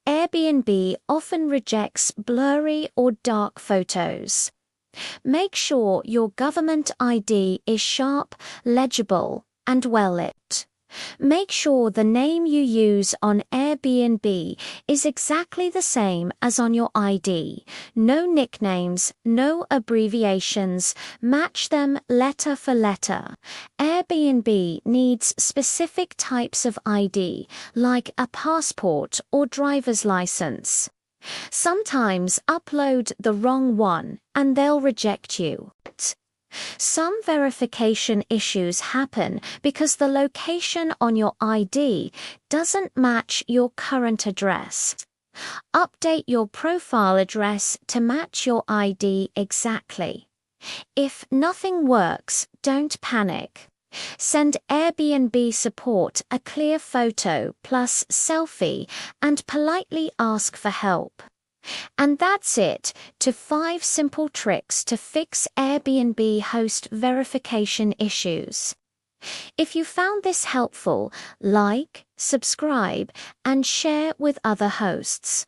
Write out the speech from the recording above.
Airbnb often rejects blurry or dark photos. Make sure your government ID is sharp, legible, and well lit. Make sure the name you use on Airbnb is exactly the same as on your ID. No nicknames, no abbreviations. Match them letter for letter. Airbnb needs specific types of ID, like a passport or driver's license. Sometimes upload the wrong one and they'll reject you. Some verification issues happen because the location on your ID doesn't match your current address. Update your profile address to match your ID exactly. If nothing works, don't panic. Send Airbnb support a clear photo plus selfie and politely ask for help. And that's it, to 5 simple tricks to fix Airbnb host verification issues. If you found this helpful, like, subscribe, and share with other hosts.